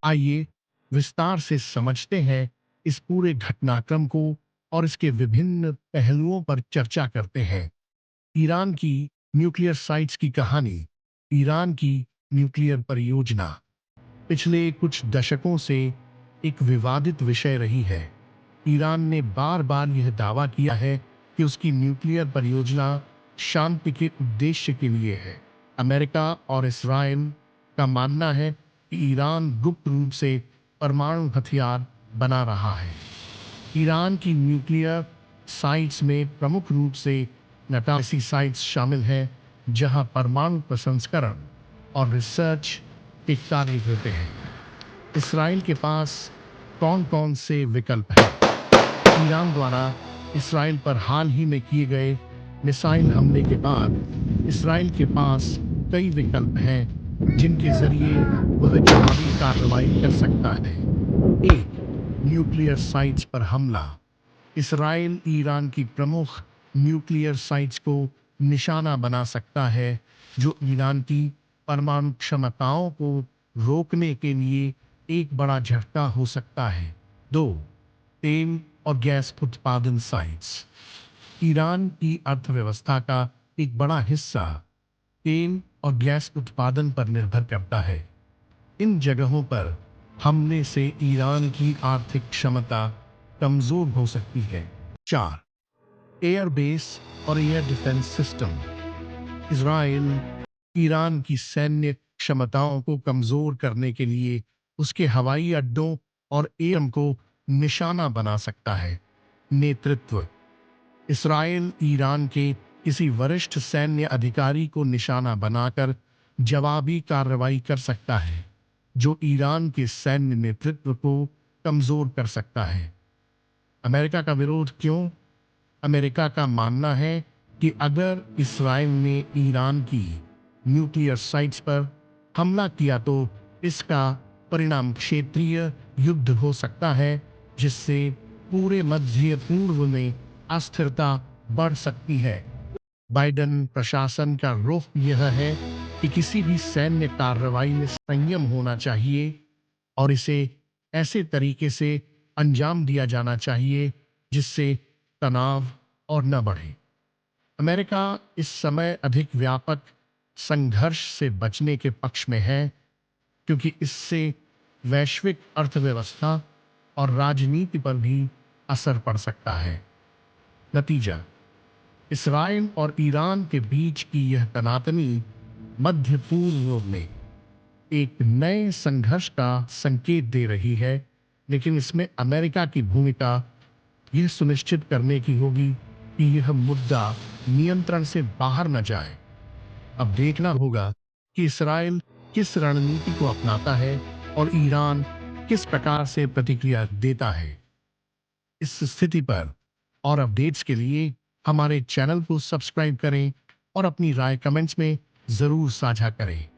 आइए विस्तार से समझते हैं इस पूरे घटनाक्रम को और इसके विभिन्न पहलुओं पर चर्चा करते हैं। ईरान की न्यूक्लियर साइट्स की कहानी। ईरान की न्यूक्लियर परियोजना पिछले कुछ दशकों से एक विवादित विषय रही है। ईरान ने बार बार यह दावा किया है कि उसकी न्यूक्लियर परियोजना शांति के उद्देश्य के लिए है। अमेरिका और इसराइल का मानना है कि ईरान गुप्त रूप से परमाणु हथियार बना रहा है। ईरान की न्यूक्लियर साइट्स में प्रमुख रूप से नटासी साइट्स शामिल हैं, जहां परमाणु प्रसंस्करण और रिसर्च के कार्य होते हैं। इसराइल के पास कौन कौन से विकल्प हैं? ईरान द्वारा इसराइल पर हाल ही में किए गए मिसाइल हमले के बाद इसराइल के पास कई विकल्प हैं जिनके जरिए वह जवाबी कार्रवाई कर सकता है। एक, न्यूक्लियर साइट्स पर हमला। इसराइल ईरान की प्रमुख न्यूक्लियर साइट्स को निशाना बना सकता है, जो ईरान की परमाणु क्षमताओं को रोकने के लिए एक बड़ा झटका हो सकता है। दो, तेल और गैस उत्पादन साइट्स। ईरान की अर्थव्यवस्था का एक बड़ा हिस्सा तेल और गैस उत्पादन पर निर्भर करता है। इन जगहों पर हमले से ईरान की आर्थिक क्षमता कमजोर हो सकती है। चार, एयरबेस और air defence system. Israel Iran की सैन्य क्षमताओं को कमजोर करने के लिए उसके हवाई अड्डों और एएम को निशाना बना सकता है। नेतृत्व। इसराइल ईरान के किसी वरिष्ठ सैन्य अधिकारी को निशाना बनाकर जवाबी कार्रवाई कर सकता है, जो ईरान के सैन्य नेतृत्व को कमजोर कर सकता है। अमेरिका का विरोध क्यों? अमेरिका का मानना है कि अगर इसराइल ने ईरान की न्यूक्लियर साइट्स पर हमला किया तो इसका परिणाम क्षेत्रीय युद्ध हो सकता है, जिससे पूरे मध्य पूर्व में अस्थिरता बढ़ सकती है। बाइडेन प्रशासन का रुख यह है कि किसी भी सैन्य कार्रवाई में संयम होना चाहिए और इसे ऐसे तरीके से अंजाम दिया जाना चाहिए जिससे तनाव और न बढ़े। अमेरिका इस समय अधिक व्यापक संघर्ष से बचने के पक्ष में है, क्योंकि इससे वैश्विक अर्थव्यवस्था और राजनीति पर भी असर पड़ सकता है। नतीजा, इसराइल और ईरान के बीच की यह तनातनी मध्य पूर्व में एक नए संघर्ष का संकेत दे रही है, लेकिन इसमें अमेरिका की भूमिका यह सुनिश्चित करने की होगी कि यह मुद्दा नियंत्रण से बाहर न जाए। अब देखना होगा कि इसराइल किस रणनीति को अपनाता है और ईरान किस प्रकार से प्रतिक्रिया देता है। इस स्थिति पर और अपडेट्स के लिए हमारे चैनल को सब्सक्राइब करें और अपनी राय कमेंट्स में जरूर साझा करें।